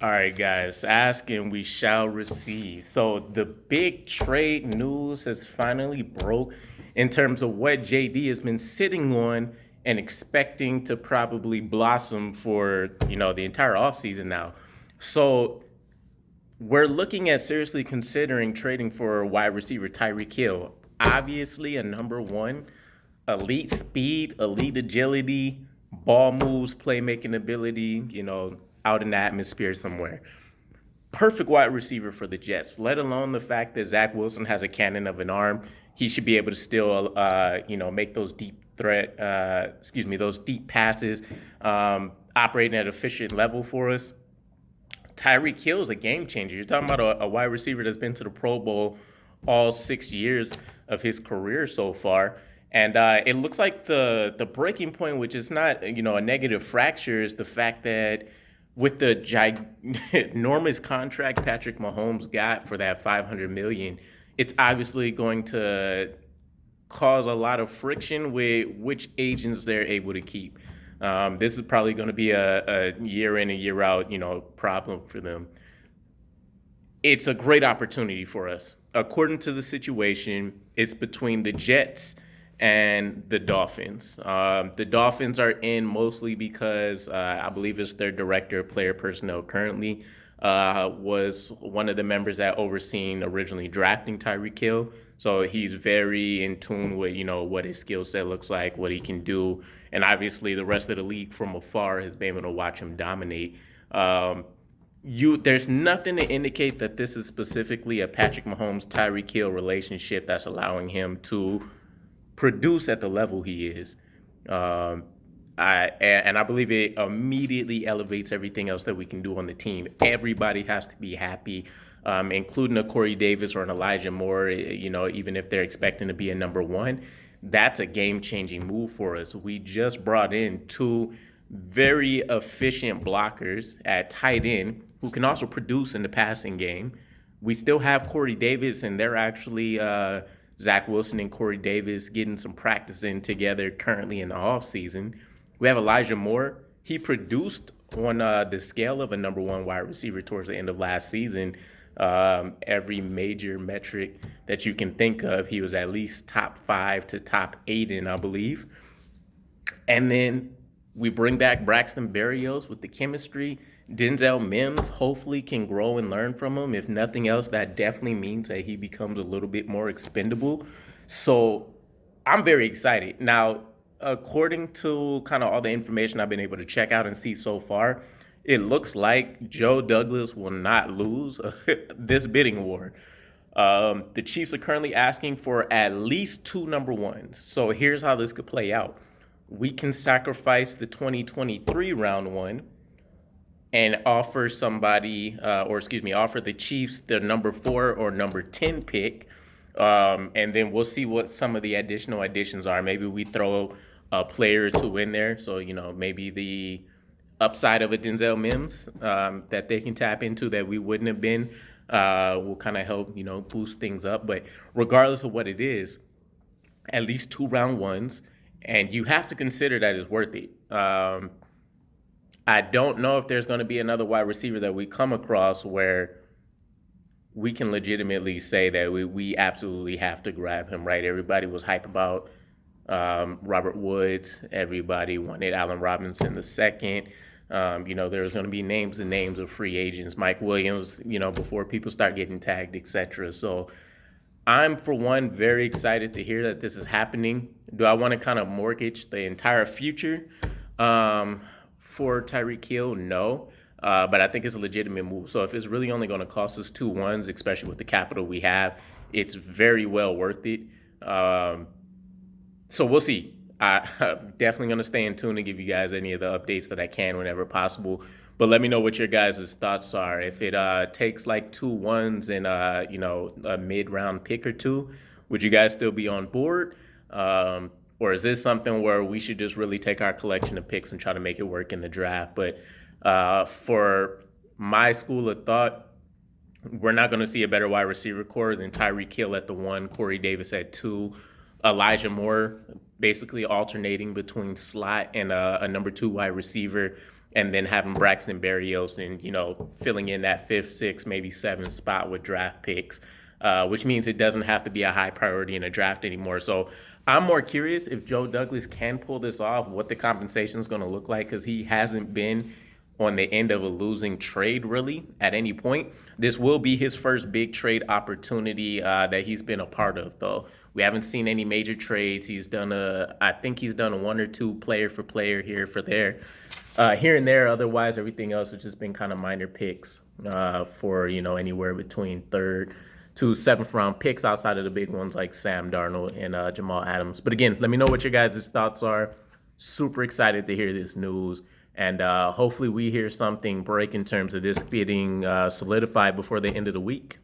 All right, guys, ask and we shall receive. So the big trade news has finally broke in terms of what JD has been sitting on and expecting to probably blossom for, the entire offseason now. So we're looking at seriously considering trading for wide receiver Tyreek Hill. Obviously, a number one, elite speed, elite agility, ball moves, playmaking ability, out in the atmosphere somewhere. Perfect wide receiver for the Jets, let alone the fact that Zach Wilson has a cannon of an arm. He should be able to still, make those those deep passes, operating at an efficient level for us. Tyreek Hill is a game changer. You're talking about a wide receiver that's been to the Pro Bowl all 6 years of his career so far. And it looks like the breaking point, which is not a negative fracture, is the fact that with the enormous contract Patrick Mahomes got for that $500 million, it's obviously going to cause a lot of friction with which agents they're able to keep. This is probably going to be a year in and year out, problem for them. It's a great opportunity for us. According to the situation, it's between the Jets and the Dolphins. The Dolphins are in mostly because I believe it's their director of player personnel currently was one of the members that overseen originally drafting Tyreek Hill. So he's very in tune with, what his skill set looks like, what he can do. And obviously the rest of the league from afar has been able to watch him dominate. There's nothing to indicate that this is specifically a Patrick Mahomes Tyreek Hill relationship that's allowing him to produce at the level he is. I believe it immediately elevates everything else that we can do on the team. Everybody has to be happy, including a Corey Davis or an Elijah Moore. Even if they're expecting to be a number one, that's a game-changing move for us. We just brought in two very efficient blockers at tight end who can also produce in the passing game. We still have Corey Davis, and they're actually Zach Wilson and Corey Davis getting some practice in together currently in the offseason. We have Elijah Moore. He produced on the scale of a number one wide receiver towards the end of last season. Every major metric that you can think of, he was at least top 5 to top 8 in, I believe. And then we bring back Braxton Berrios with the chemistry. Denzel Mims hopefully can grow and learn from him. If nothing else, that definitely means that he becomes a little bit more expendable. So I'm very excited. Now, according to kind of all the information I've been able to check out and see so far, it looks like Joe Douglas will not lose this bidding war. The Chiefs are currently asking for at least 2 number ones. So here's how this could play out. We can sacrifice the 2023 round one and offer offer the Chiefs their number 4 or number 10 pick. And then we'll see what some of the additional additions are. Maybe we throw a player or two in there. So, maybe the upside of a Denzel Mims that they can tap into that we wouldn't have been will kind of help, boost things up. But regardless of what it is, at least 2 round ones. And you have to consider that it's worth it. I don't know if there's going to be another wide receiver that we come across where we can legitimately say that we absolutely have to grab him, right? Everybody was hype about Robert Woods. Everybody wanted Allen Robinson the second. There's going to be names and names of free agents, Mike Williams, before people start getting tagged, etc. So I'm, for one, very excited to hear that this is happening. Do I want to kind of mortgage the entire future for Tyreek Hill? No. But I think it's a legitimate move. So if it's really only going to cost us 2 ones, especially with the capital we have, it's very well worth it. So we'll see. I'm definitely going to stay in tune and give you guys any of the updates that I can whenever possible. But let me know what your guys' thoughts are. If it takes like 2 ones and a mid-round pick or 2, would you guys still be on board? Or is this something where we should just really take our collection of picks and try to make it work in the draft? But for my school of thought, we're not going to see a better wide receiver core than Tyreek Hill at the 1, Corey Davis at 2, Elijah Moore basically alternating between slot and a number 2 wide receiver. and then having Braxton Berrios and, filling in that fifth, sixth, maybe seventh spot with draft picks, which means it doesn't have to be a high priority in a draft anymore. So I'm more curious if Joe Douglas can pull this off, what the compensation is going to look like, because he hasn't been on the end of a losing trade really at any point. This will be his first big trade opportunity that he's been a part of, though. We haven't seen any major trades. I think he's done one or two player for player here for there, here and there. Otherwise, everything else has just been kind of minor picks for, anywhere between third to seventh round picks outside of the big ones like Sam Darnold and Jamal Adams. But again, let me know what your guys' thoughts are. Super excited to hear this news. And hopefully we hear something break in terms of this getting solidified before the end of the week.